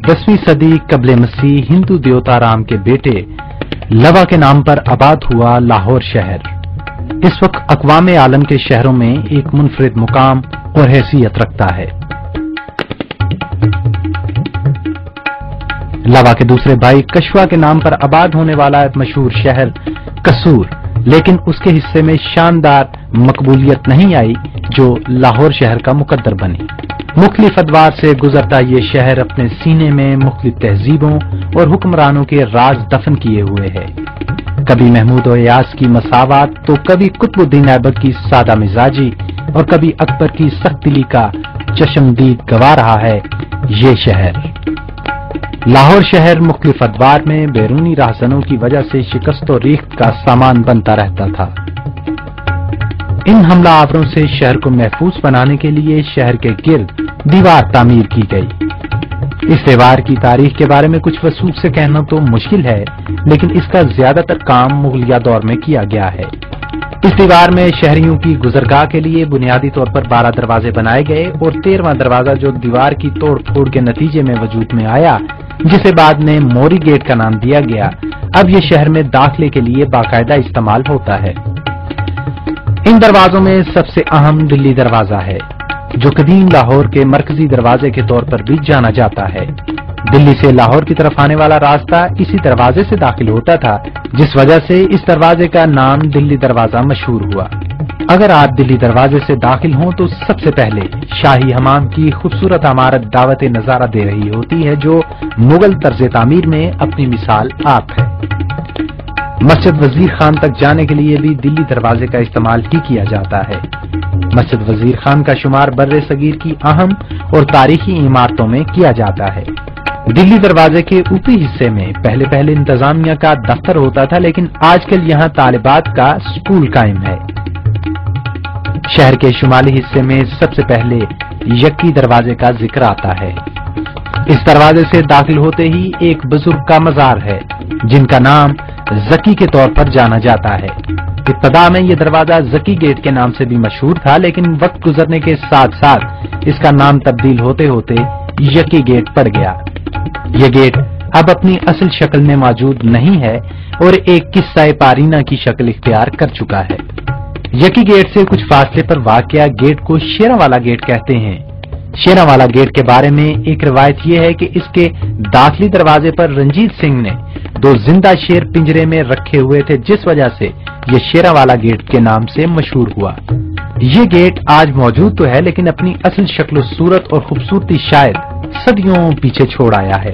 10वीं सदी कबले मसीह हिंदू देवता राम के बेटे लवा के नाम पर आबाद हुआ लाहौर शहर इस वक्त अक़वाम आलम के शहरों में एक मुनफरिद मुकाम और हैसियत रखता है। लवा के दूसरे भाई कशवा के नाम पर आबाद होने वाला मशहूर शहर कसूर, लेकिन उसके हिस्से में शानदार मकबूलियत नहीं आई जो लाहौर शहर का मुकद्दर बनी। मुख्तलिफ अदवार से गुजरता ये शहर अपने सीने में मुख्तलिफ तहजीबों और हुक्मरानों के राज दफन किए हुए है। कभी महमूद और यास की मसावत तो कभी कुतुबुद्दीन ऐबक की सादा मिजाजी और कभी अकबर की सख्त दिली का चश्मदीद गवा रहा है ये शहर। लाहौर शहर मुख्तलिफ अदवार में बैरूनी राहजनों की वजह से शिकस्त और रीख का सामान बनता रहता था। इन हमला आवरों से शहर को महफूज बनाने के लिए शहर के गिर्द दीवार तामीर की गई। इस दीवार की तारीख के बारे में कुछ वसूख से कहना तो मुश्किल है, लेकिन इसका ज्यादातर काम मुगलिया दौर में किया गया है। इस दीवार में शहरियों की गुजरगाह के लिए बुनियादी तौर पर 12 दरवाजे बनाए गए और 13वां दरवाजा जो दीवार की तोड़ फोड़ के नतीजे में वजूद में आया, जिसे बाद में मोरी गेट का नाम दिया गया, अब ये शहर में दाखिले के लिए बाकायदा इस्तेमाल होता है। इन दरवाजों में सबसे अहम दिल्ली दरवाजा है, जो कदीम लाहौर के मरकजी दरवाजे के तौर पर भी जाना जाता है। दिल्ली से लाहौर की तरफ आने वाला रास्ता इसी दरवाजे से दाखिल होता था, जिस वजह से इस दरवाजे का नाम दिल्ली दरवाजा मशहूर हुआ। अगर आप दिल्ली दरवाजे से दाखिल हों तो सबसे पहले शाही हमाम की खूबसूरत इमारत दावत नजारा दे रही होती है, जो मुगल तर्ज तामीर में अपनी मिसाल आप है। मस्जिद वजीर खान तक जाने के लिए भी दिल्ली दरवाजे का इस्तेमाल ही किया जाता है। मस्जिद वजीर खान का शुमार बर्रे सगीर की अहम और तारीखी इमारतों में किया जाता है। दिल्ली दरवाजे के ऊपरी हिस्से में पहले पहले इंतजामिया का दफ्तर होता था, लेकिन आजकल यहाँ तालिबात का स्कूल कायम है। शहर के शुमाली हिस्से में सबसे पहले यक्की दरवाजे का जिक्र आता है। इस दरवाजे से दाखिल होते ही एक बुजुर्ग का मजार है, जिनका नाम जकी के तौर पर जाना जाता है। इब्तदा में यह दरवाजा जकी गेट के नाम से भी मशहूर था, लेकिन वक्त गुजरने के साथ साथ इसका नाम तब्दील होते होते यकी गेट पड़ गया। यह गेट अब अपनी असल शक्ल में मौजूद नहीं है और एक किस्सा पारीना की शक्ल इख्तियार कर चुका है। यकी गेट से कुछ फासले पर वाक़या गेट को शेरावाला गेट कहते हैं। शेरावाला गेट के बारे में एक रिवायत यह है कि इसके दाखिली दरवाजे पर रंजीत सिंह ने 2 जिंदा शेर पिंजरे में रखे हुए थे, जिस वजह से यह शेरावाला गेट के नाम से मशहूर हुआ। ये गेट आज मौजूद तो है, लेकिन अपनी असल शक्ल सूरत और खूबसूरती शायद सदियों पीछे छोड़ आया है।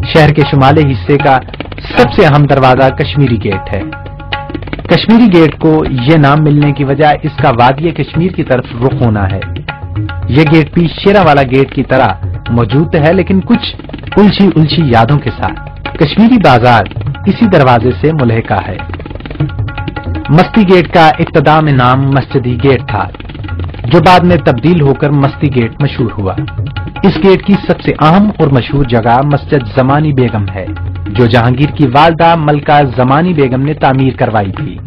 शहर के शुमाली हिस्से का सबसे अहम दरवाजा कश्मीरी गेट है। कश्मीरी गेट को यह नाम मिलने की वजह इसका वादिय कश्मीर की तरफ रुख होना है। यह गेट भी शेरावाला गेट की तरह मौजूद है, लेकिन कुछ उलझी उलझी यादों के साथ। कश्मीरी बाजार इसी दरवाजे से मुल्हिका है। मस्ती गेट का इब्तदा में नाम मस्जिदी गेट था, जो बाद में तब्दील होकर मस्ती गेट मशहूर हुआ। इस गेट की सबसे अहम और मशहूर जगह मस्जिद जमानी बेगम है, जो जहांगीर की वालदा मलका जमानी बेगम ने तामीर करवाई थी।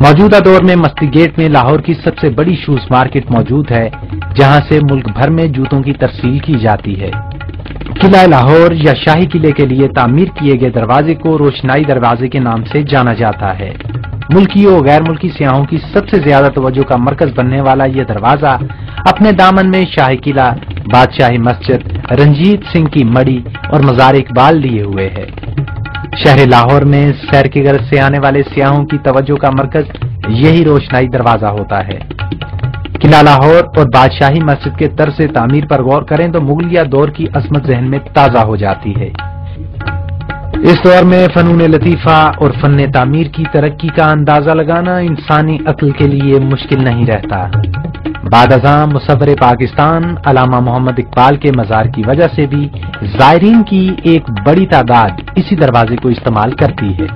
मौजूदा दौर में मस्ती गेट में लाहौर की सबसे बड़ी शूज मार्केट मौजूद है, जहां से मुल्क भर में जूतों की तरसील की जाती है। किला लाहौर या शाही किले के लिए तामीर किए गए दरवाजे को रोशनाई दरवाजे के नाम से जाना जाता है। मुल्की और गैर मुल्की सियाहों की सबसे ज्यादा तवज्जो का मरकज बनने वाला यह दरवाजा अपने दामन में शाही किला, बादशाही मस्जिद, रंजीत सिंह की मड़ी और मजार इकबाल लिए हुए है। शहर लाहौर में सैर की गरज से आने वाले सियाहों की तवज्जो का मरकज यही रोशनाई दरवाजा होता है। किला लाहौर और बादशाही मस्जिद के तर्ज तामीर पर गौर करें तो मुगलिया दौर की अजमत जहन में ताजा हो जाती है। इस दौर में फनून लतीफा और फन तामीर की तरक्की का अंदाजा लगाना इंसानी अक्ल के लिए मुश्किल नहीं रहता। बाद-अज़ां मुसव्विर पाकिस्तान अल्लामा मोहम्मद इकबाल के मजार की वजह से भी ज़ायरीन की एक बड़ी तादाद इसी दरवाजे को इस्तेमाल करती है।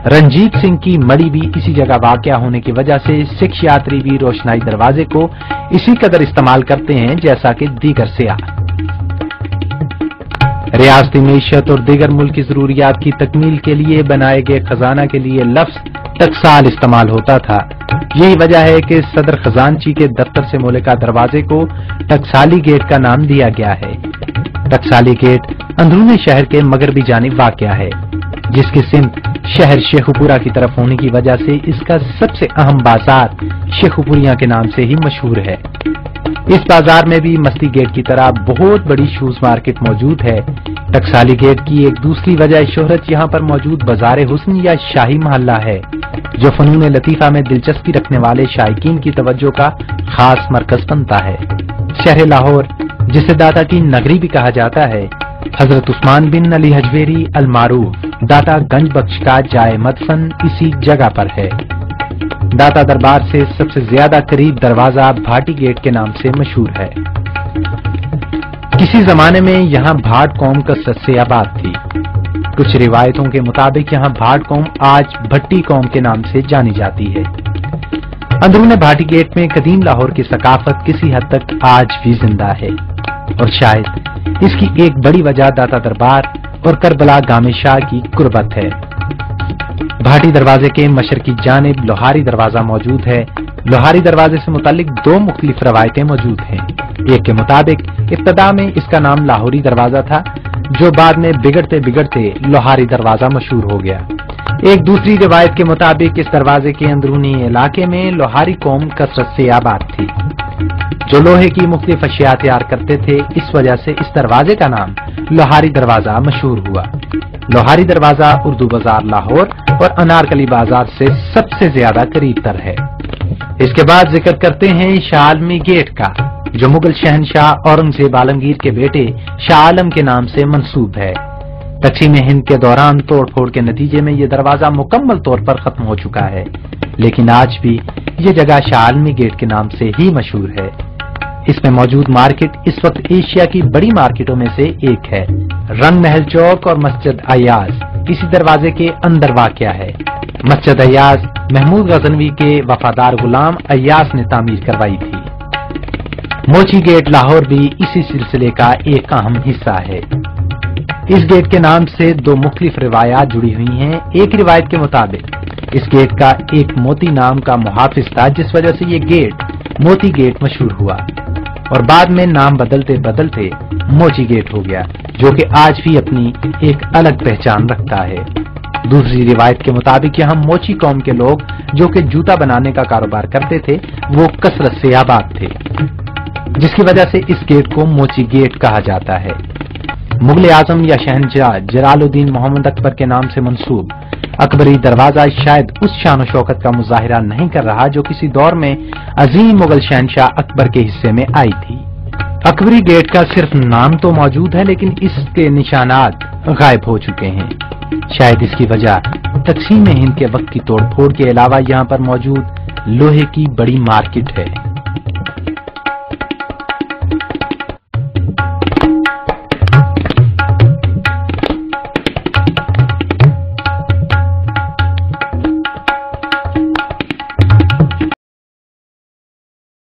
रंजीत सिंह की मड़ी भी इसी जगह वाक़या होने की वजह से सिख यात्री भी रोशनाई दरवाजे को इसी कदर इस्तेमाल करते हैं जैसा कि दीगर सियाह। रियासती मीशत और दीगर मुल्क की जरूरियात की तकमील के लिए बनाए गए खजाना के लिए लफ्ज टकसाल इस्तेमाल होता था। यही वजह है कि सदर खजानची के दफ्तर से मुल्का दरवाजे को टकसाली गेट का नाम दिया गया है। टकसाली गेट अंदरूनी शहर के मगरबी जानिब वाक़या है, जिसकी सिमत शहर शेखुपुरा की तरफ होने की वजह से इसका सबसे अहम बाजार शेखुपुरिया के नाम से ही मशहूर है। इस बाजार में भी मस्ती गेट की तरह बहुत बड़ी शूज मार्केट मौजूद है। टकसाली गेट की एक दूसरी वजह शोहरत यहाँ पर मौजूद बाजार हुस्न या शाही महल्ला है, जो फनून लतीफा में दिलचस्पी रखने वाले शायकीन की तवज्जो का खास मरकज बनता है। शहर लाहौर, जिसे दाता की नगरी भी कहा जाता है, हजरत उस्मान बिन अली हजवेरी अल मारूफ दाता गंज बख्श का जाए मदफन इसी जगह पर है। दाता दरबार से सबसे ज्यादा करीब दरवाजा भाटी गेट के नाम से मशहूर है। किसी जमाने में यहाँ भाट कौम कसरत से आबाद थी। कुछ रिवायतों के मुताबिक यहाँ भाट कौम आज भट्टी कौम के नाम से जानी जाती है। अंदरूनी भाटी गेट में कदीम लाहौर की सकाफत किसी हद तक आज भी जिंदा है, और शायद इसकी एक बड़ी वजह दाता दरबार और करबला गामे शाह की कुर्बत है। भाटी दरवाजे के मशरकी जानिब लोहारी दरवाजा मौजूद है। लोहारी दरवाजे से मुतालिक दो मुख्तलिफ रवायतें मौजूद हैं। एक के मुताबिक इब्तदा में इसका नाम लाहौरी दरवाजा था, जो बाद में बिगड़ते बिगड़ते लोहारी दरवाजा मशहूर हो गया। एक दूसरी रिवायत के मुताबिक इस दरवाजे के अंदरूनी इलाके में लोहारी कौम कसरत से आबाद थी, जो लोहे की मुख्तलिफ अशिया तैयार करते थे। इस वजह से इस दरवाजे का नाम लोहारी दरवाजा मशहूर हुआ। लोहारी दरवाजा उर्दू बाजार लाहौर और अनारकली बाजार से सबसे ज्यादा करीब तर है। इसके बाद जिक्र करते हैं शाह आलमी गेट का, जो मुगल शहनशाह औरंगजेब आलमगीर के बेटे शाह आलम के नाम से मंसूब है। तक़सीम हिंद के दौरान तोड़फोड़ के नतीजे में यह दरवाजा मुकम्मल तौर पर खत्म हो चुका है, लेकिन आज भी ये जगह शाह आलमी गेट के नाम से ही मशहूर है। इसमें मौजूद मार्केट इस वक्त एशिया की बड़ी मार्केटों में से एक है। रंग महल चौक और मस्जिद अयाज इसी दरवाजे के अंदर वाक़या है। मस्जिद अयाज महमूद गजनवी के वफादार गुलाम अयाज ने तामीर करवाई थी। मोची गेट लाहौर भी इसी सिलसिले का एक अहम हिस्सा है। इस गेट के नाम से दो मुख्तलिफ रिवायात जुड़ी हुई हैं। एक रिवायत के मुताबिक इस गेट का एक मोती नाम का मुहाफिज था, जिस वजह से ये गेट मोती गेट मशहूर हुआ, और बाद में नाम बदलते बदलते मोची गेट हो गया, जो कि आज भी अपनी एक अलग पहचान रखता है। दूसरी रिवायत के मुताबिक यहाँ मोची कौम के लोग, जो कि जूता बनाने का कारोबार करते थे, वो कसरत से आबाद थे, जिसकी वजह से इस गेट को मोची गेट कहा जाता है। मुगल आजम या शहनशाह जलालुद्दीन मोहम्मद अकबर के नाम से मंसूब अकबरी दरवाजा शायद उस शान शौकत का मुजाहिरा नहीं कर रहा जो किसी दौर में अजीम मुगल शहनशाह अकबर के हिस्से में आई थी। अकबरी गेट का सिर्फ नाम तो मौजूद है, लेकिन इसके निशानात गायब हो चुके हैं। शायद इसकी वजह तक़सीम हिंद के वक्त की तोड़फोड़ के अलावा यहाँ पर मौजूद लोहे की बड़ी मार्केट है।